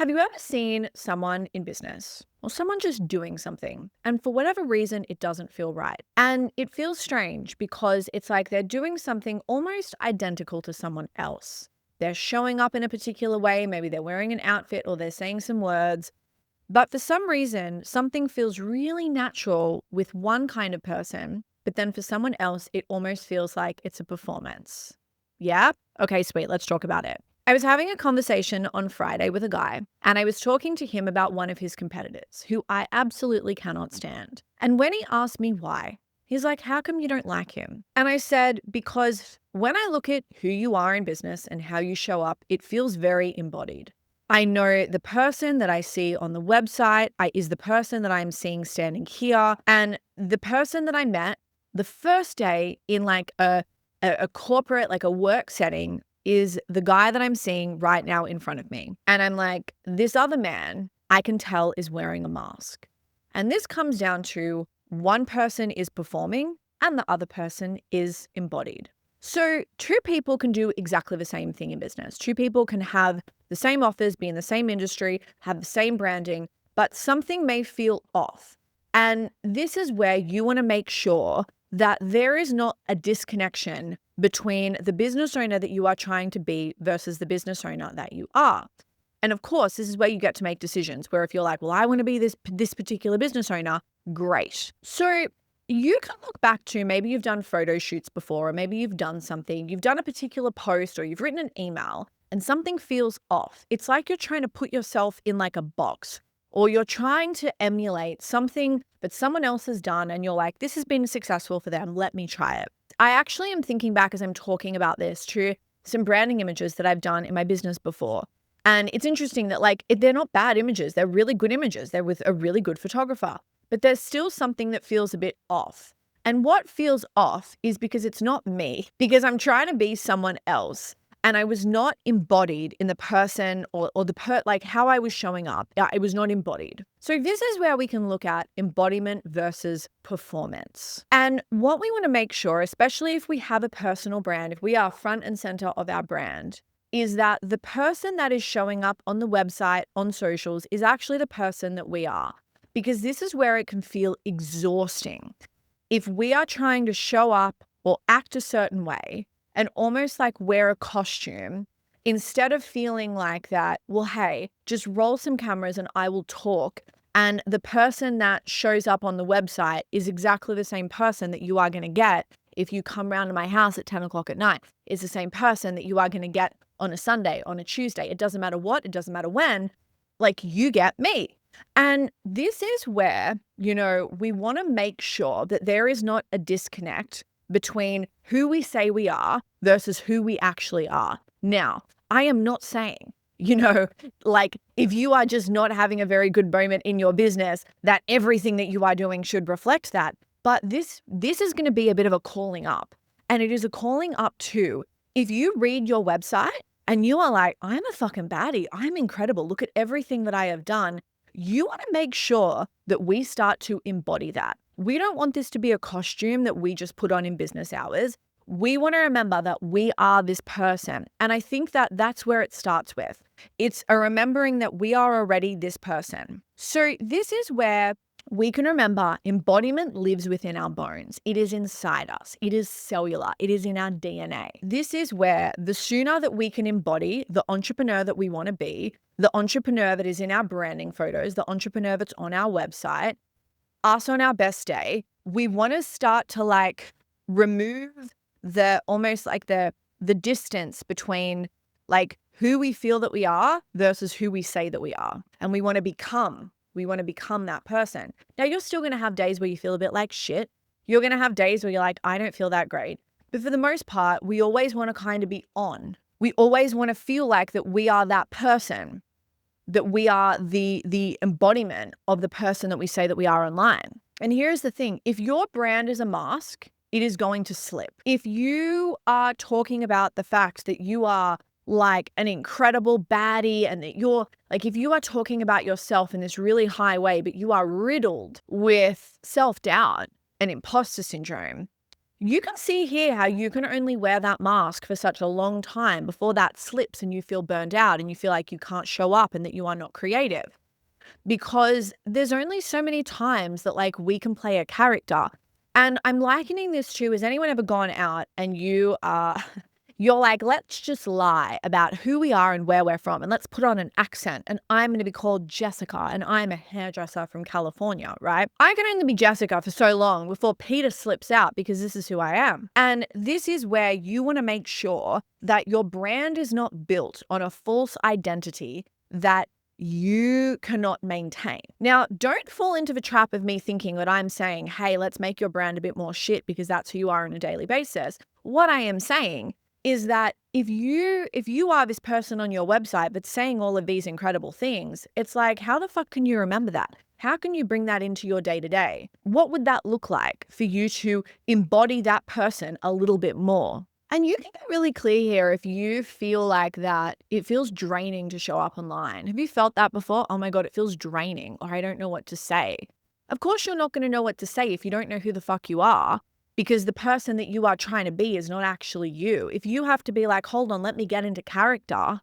Have you ever seen someone in business or someone just doing something and for whatever reason it doesn't feel right? And it feels strange because it's like they're doing something almost identical to someone else. They're showing up in a particular way, maybe they're wearing an outfit or they're saying some words, but for some reason something feels really natural with one kind of person, but then for someone else it almost feels like it's a performance. Yeah? Okay, sweet, let's talk about it. I was having a conversation on Friday with a guy, and I was talking to him about one of his competitors, who I absolutely cannot stand. And when he asked me why, he's like, "How come you don't like him?" And I said, "Because when I look at who you are in business and how you show up, it feels very embodied. I know the person that I see on the website is the person that I'm seeing standing here. And the person that I met the first day in like a corporate, like a work setting, is the guy that I'm seeing right now in front of me. And I'm like, this other man, I can tell is wearing a mask." And this comes down to one person is performing and the other person is embodied. So two people can do exactly the same thing in business. Two people can have the same offers, be in the same industry, have the same branding, but something may feel off. And this is where you want to make sure that there is not a disconnection between the business owner that you are trying to be versus the business owner that you are. And of course, this is where you get to make decisions where if you're like, well, I want to be this particular business owner, great. So you can look back to maybe you've done photo shoots before, or maybe you've done something, you've done a particular post or you've written an email and something feels off. It's like you're trying to put yourself in like a box, or you're trying to emulate something that someone else has done and you're like, this has been successful for them, let me try it. I actually am thinking back as I'm talking about this to some branding images that I've done in my business before. And it's interesting that they're not bad images. They're really good images. They're with a really good photographer, but there's still something that feels a bit off. And what feels off is because it's not me, because I'm trying to be someone else. And I was not embodied in the person or like how I was showing up. It was not embodied. So this is where we can look at embodiment versus performance. And what we want to make sure, especially if we have a personal brand, if we are front and center of our brand, is that the person that is showing up on the website, on socials, is actually the person that we are. Because this is where it can feel exhausting. If we are trying to show up or act a certain way, and almost like wear a costume, instead of feeling like that, well, hey, just roll some cameras and I will talk. And the person that shows up on the website is exactly the same person that you are going to get if you come round to my house at 10 o'clock at night. Is the same person that you are going to get on a Sunday, on a Tuesday. It doesn't matter what, it doesn't matter when, like you get me. And this is where, we want to make sure that there is not a disconnect between who we say we are versus who we actually are. Now, I am not saying, if you are just not having a very good moment in your business, that everything that you are doing should reflect that. But this is going to be a bit of a calling up. And it is a calling up too. If you read your website and you are like, I'm a fucking baddie, I'm incredible, look at everything that I have done, you want to make sure that we start to embody that. We don't want this to be a costume that we just put on in business hours. We want to remember that we are this person. And I think that that's where it starts with. It's a remembering that we are already this person. So this is where we can remember embodiment lives within our bones. It is inside us. It is cellular. It is in our DNA. This is where the sooner that we can embody the entrepreneur that we want to be, the entrepreneur that is in our branding photos, the entrepreneur that's on our website, us on our best day, we want to start to remove the almost like the distance between who we feel that we are versus who we say that we are. And we want to become that person. Now, you're still going to have days where you feel a bit like shit. You're going to have days where you're like, I don't feel that great. But for the most part, we always want to kind of be on. We always want to feel like that we are that person, that we are the embodiment of the person that we say that we are online. And here's the thing. If your brand is a mask, it is going to slip. If you are talking about the fact that you are like an incredible baddie and that you're if you are talking about yourself in this really high way, but you are riddled with self-doubt and imposter syndrome, You can see here how you can only wear that mask for such a long time before that slips and you feel burned out and you feel like you can't show up and that you are not creative. Because there's only so many times that like we can play a character. And I'm likening this to, has anyone ever gone out and you are you're like, let's just lie about who we are and where we're from and let's put on an accent and I'm going to be called Jessica and I'm a hairdresser from California, right? I can only be Jessica for so long before Peter slips out because this is who I am. And this is where you want to make sure that your brand is not built on a false identity that you cannot maintain. Now, don't fall into the trap of me thinking that I'm saying, hey, let's make your brand a bit more shit because that's who you are on a daily basis. What I am saying is that if you are this person on your website that's saying all of these incredible things, it's like, how the fuck can you remember that? How can you bring that into your day-to-day? What would that look like for you to embody that person a little bit more? And you can get really clear here if you feel like that it feels draining to show up online. Have you felt that before? Oh my God, it feels draining, or I don't know what to say. Of course, you're not going to know what to say if you don't know who the fuck you are, because the person that you are trying to be is not actually you. If you have to be like, hold on, let me get into character,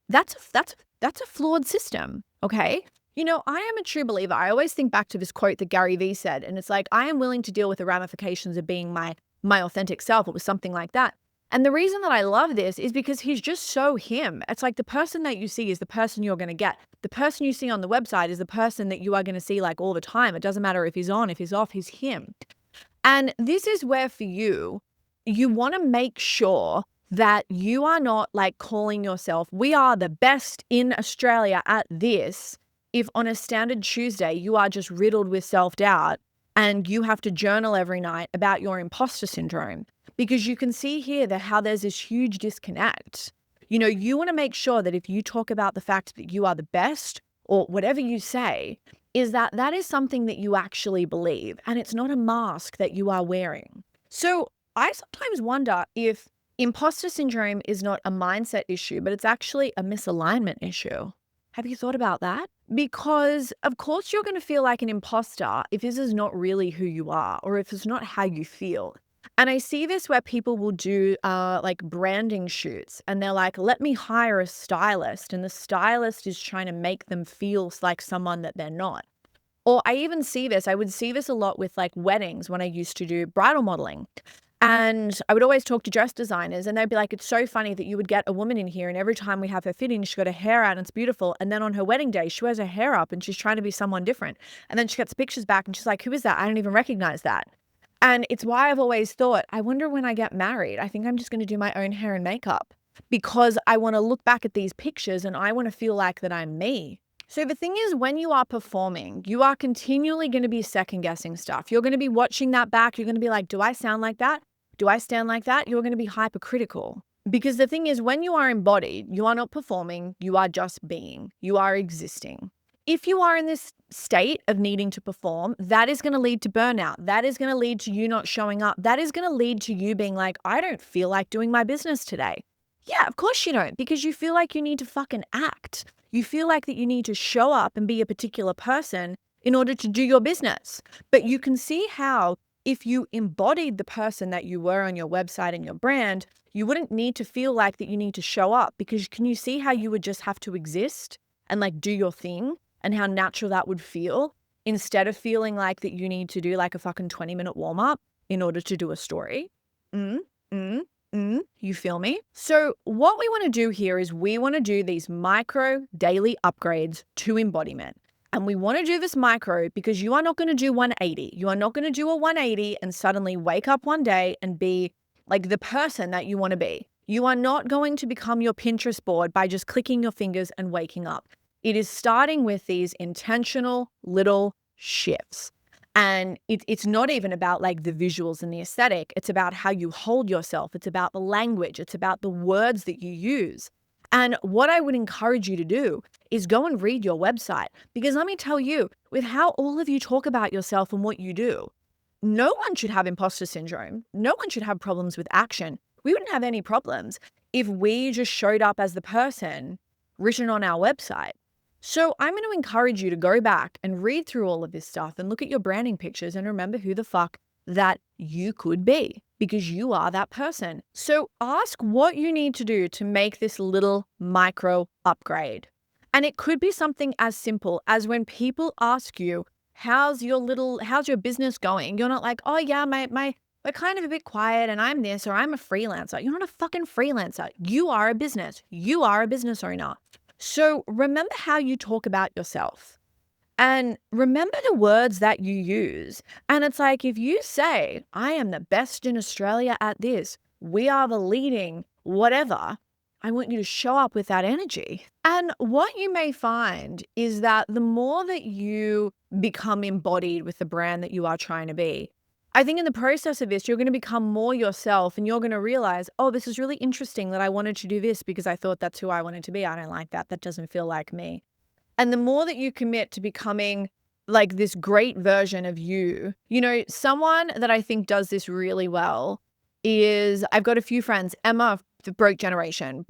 that's a flawed system, okay? You know, I am a true believer. I always think back to this quote that Gary Vee said, and it's like, I am willing to deal with the ramifications of being my authentic self. It was something like that. And the reason that I love this is because he's just so him. It's like the person that you see is the person you're going to get. The person you see on the website is the person that you are going to see like all the time. It doesn't matter if he's on, if he's off, he's him. And this is where for you, you want to make sure that you are not like calling yourself, we are the best in Australia at this. If on a standard Tuesday, you are just riddled with self-doubt and you have to journal every night about your imposter syndrome, because you can see here that how there's this huge disconnect. You know, you want to make sure that if you talk about the fact that you are the best or whatever you say, is that that is something that you actually believe and it's not a mask that you are wearing. So I sometimes wonder if imposter syndrome is not a mindset issue, but it's actually a misalignment issue. Have you thought about that? Because of course you're going to feel like an imposter if this is not really who you are or if it's not how you feel. And I see this where people will do like branding shoots and they're like, let me hire a stylist. And the stylist is trying to make them feel like someone that they're not. Or I even see this, I would see this a lot with like weddings when I used to do bridal modeling. And I would always talk to dress designers and they'd be like, it's so funny that you would get a woman in here and every time we have her fitting, she got her hair out and it's beautiful. And then on her wedding day, she wears her hair up and she's trying to be someone different. And then she gets pictures back and she's like, who is that? I don't even recognize that. And it's why I've always thought, I wonder when I get married, I think I'm just going to do my own hair and makeup because I want to look back at these pictures and I want to feel like that I'm me. So the thing is, when you are performing, you are continually going to be second guessing stuff. You're going to be watching that back. You're going to be like, do I sound like that? Do I stand like that? You're going to be hypercritical. Because the thing is, when you are embodied, you are not performing. You are just being. You are existing. If you are in this state of needing to perform, that is going to lead to burnout. That is going to lead to you not showing up. That is going to lead to you being like, I don't feel like doing my business today. Yeah, of course you don't, because you feel like you need to fucking act. You feel like that you need to show up and be a particular person in order to do your business. But you can see how if you embodied the person that you were on your website and your brand, you wouldn't need to feel like that you need to show up, because can you see how you would just have to exist and like do your thing and how natural that would feel instead of feeling like that you need to do like a fucking 20-minute warm up in order to do a story? You feel me? So what we want to do here is we want to do these micro daily upgrades to embodiment. And we want to do this micro because you are not going to do 180. You are not going to do a 180 and suddenly wake up one day and be like the person that you want to be. You are not going to become your Pinterest board by just clicking your fingers and waking up. It is starting with these intentional little shifts. And it's not even about like the visuals and the aesthetic. It's about how you hold yourself. It's about the language. It's about the words that you use. And what I would encourage you to do is go and read your website, because let me tell you, with how all of you talk about yourself and what you do, no one should have imposter syndrome. No one should have problems with action. We wouldn't have any problems if we just showed up as the person written on our website. So I'm going to encourage you to go back and read through all of this stuff and look at your branding pictures and remember who the fuck that you could be, because you are that person. So ask what you need to do to make this little micro upgrade. And it could be something as simple as when people ask you, how's your business going? You're not like, oh yeah, we're kind of a bit quiet and I'm this, or I'm a freelancer. You're not a fucking freelancer. You are a business. You are a business owner. So remember how you talk about yourself. And remember the words that you use. And it's like, if you say, I am the best in Australia at this, we are the leading whatever, I want you to show up with that energy. And what you may find is that the more that you become embodied with the brand that you are trying to be, I think in the process of this, you're going to become more yourself and you're going to realize, oh, this is really interesting that I wanted to do this because I thought that's who I wanted to be. I don't like that. That doesn't feel like me. And the more that you commit to becoming like this great version of you, someone that I think does this really well is, I've got a few friends, Emma, the broke generation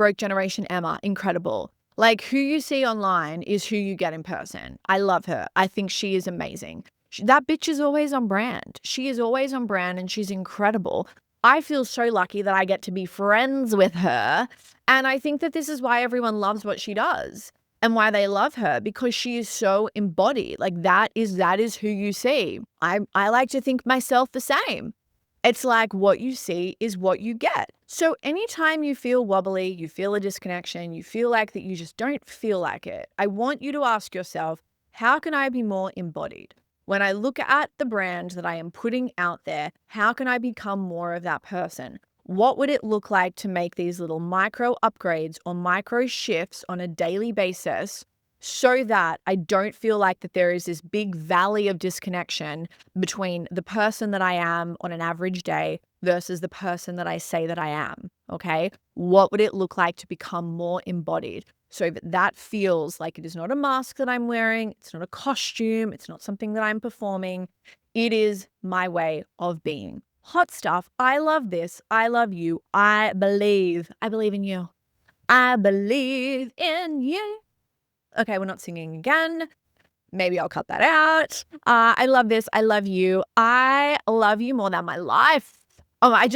Emma, incredible. Like, who you see online is who you get in person. I love her. I think she is amazing. That bitch is always on brand. She is always on brand and she's incredible. I feel so lucky that I get to be friends with her. And I think that this is why everyone loves what she does. And why they love her, because she is so embodied. Like that is who you see. I like to think myself the same. It's like what you see is what you get. So anytime you feel wobbly, you feel a disconnection, you feel like that you just don't feel like it, I want you to ask yourself, how can I be more embodied? When I look at the brand that I am putting out there, how can I become more of that person? What would it look like to make these little micro upgrades or micro shifts on a daily basis so that I don't feel like that there is this big valley of disconnection between the person that I am on an average day versus the person that I say that I am, okay? What would it look like to become more embodied so that feels like it is not a mask that I'm wearing, it's not a costume, it's not something that I'm performing, it is my way of being. Hot stuff. I love this. I love you. I believe in you. I believe in you. Okay, we're not singing again. Maybe I'll cut that out. I love this. I love you. I love you more than my life. Oh, I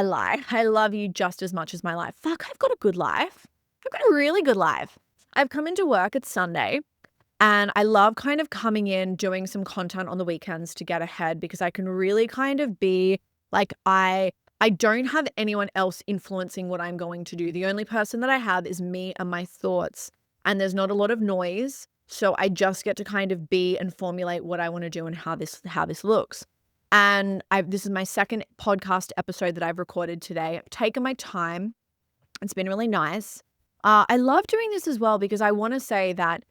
lie. I love you just as much as my life. Fuck, I've got a good life. I've got a really good life. I've come into work. It's Sunday. And I love kind of coming in, doing some content on the weekends to get ahead, because I can really kind of be like, I don't have anyone else influencing what I'm going to do. The only person that I have is me and my thoughts, and there's not a lot of noise. So I just get to kind of be and formulate what I want to do and how this looks. And this is my second podcast episode that I've recorded today. I've taken my time. It's been really nice. I love doing this as well because I want to say that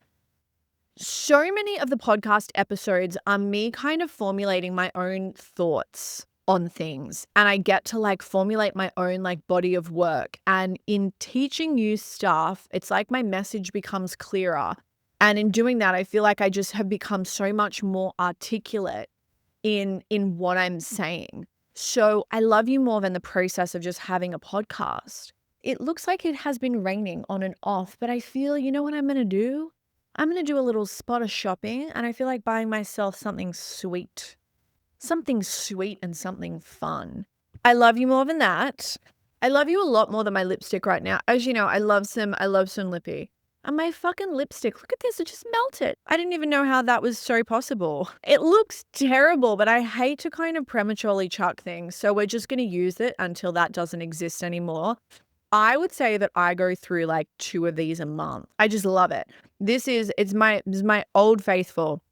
so many of the podcast episodes are me kind of formulating my own thoughts on things, and I get to like formulate my own like body of work. And in teaching you stuff, it's like my message becomes clearer. And in doing that, I feel like I just have become so much more articulate in what I'm saying. So I love you more than the process of just having a podcast. It looks like it has been raining on and off, but I feel, you know what I'm going to do? I'm going to do a little spot of shopping, and I feel like buying myself something sweet and something fun. I love you more than that. I love you a lot more than my lipstick right now. As you know, I love some lippy. And my fucking lipstick, look at this, it just melted. I didn't even know how that was so possible. It looks terrible, but I hate to kind of prematurely chuck things. So we're just going to use it until that doesn't exist anymore. I would say that I go through like 2 of these a month. I just love it. This is my Old Faithful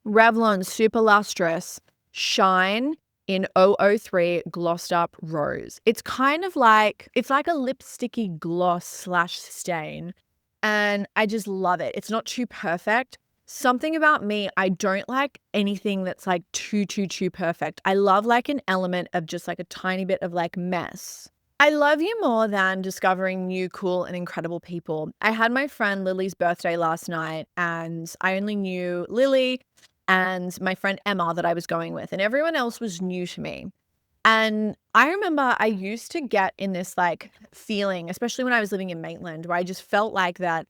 Revlon Super Lustrous Shine in 003 Glossed Up Rose. It's kind of like, it's like a lipsticky gloss / stain. And I just love it. It's not too perfect. Something about me, I don't like anything that's like too perfect. I love like an element of just like a tiny bit of like mess. I love you more than discovering new, cool, and incredible people. I had my friend Lily's birthday last night, and I only knew Lily and my friend Emma that I was going with, and everyone else was new to me. And I remember I used to get in this like feeling, especially when I was living in Maitland, where I just felt like that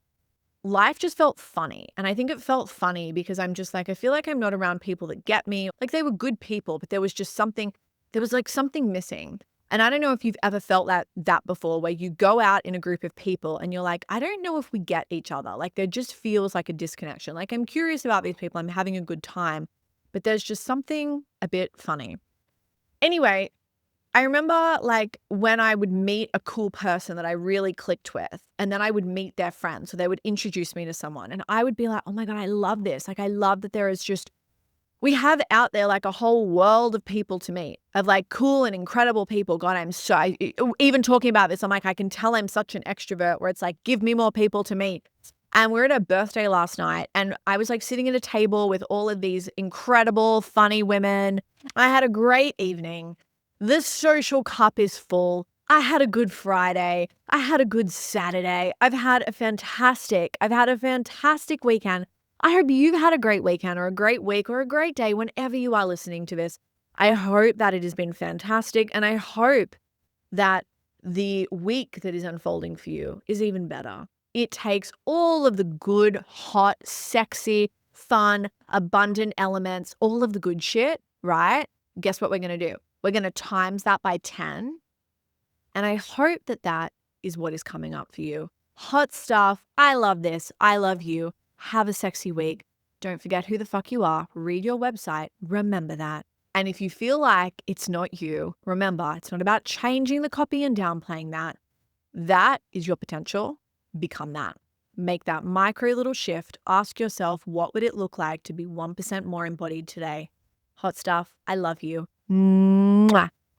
life just felt funny. And I think it felt funny because I'm just like, I feel like I'm not around people that get me. Like they were good people, but there was just something, there was like something missing. And I don't know if you've ever felt that before, where you go out in a group of people and you're like, I don't know if we get each other. Like there just feels like a disconnection. Like I'm curious about these people. I'm having a good time, but there's just something a bit funny. Anyway, I remember like when I would meet a cool person that I really clicked with, and then I would meet their friends. So they would introduce me to someone and I would be like, oh my God, I love this. Like, I love that there is just, we have out there like a whole world of people to meet, of like cool and incredible people. God, even talking about this, I'm like, I can tell I'm such an extrovert where it's like, give me more people to meet. And we're at a birthday last night and I was like sitting at a table with all of these incredible, funny women. I had a great evening. This social cup is full. I had a good Friday. I had a good Saturday. I've had a fantastic weekend. I hope you've had a great weekend or a great week or a great day whenever you are listening to this. I hope that it has been fantastic, and I hope that the week that is unfolding for you is even better. It takes all of the good, hot, sexy, fun, abundant elements, all of the good shit, right? Guess what we're going to do? We're going to times that by 10. And I hope that that is what is coming up for you. Hot stuff. I love this. I love you. Have a sexy week. Don't forget who the fuck you are. Read your website. Remember that. And if you feel like it's not you, remember, it's not about changing the copy and downplaying that. That is your potential. Become that. Make that micro little shift. Ask yourself, what would it look like to be 1% more embodied today? Hot stuff. I love you.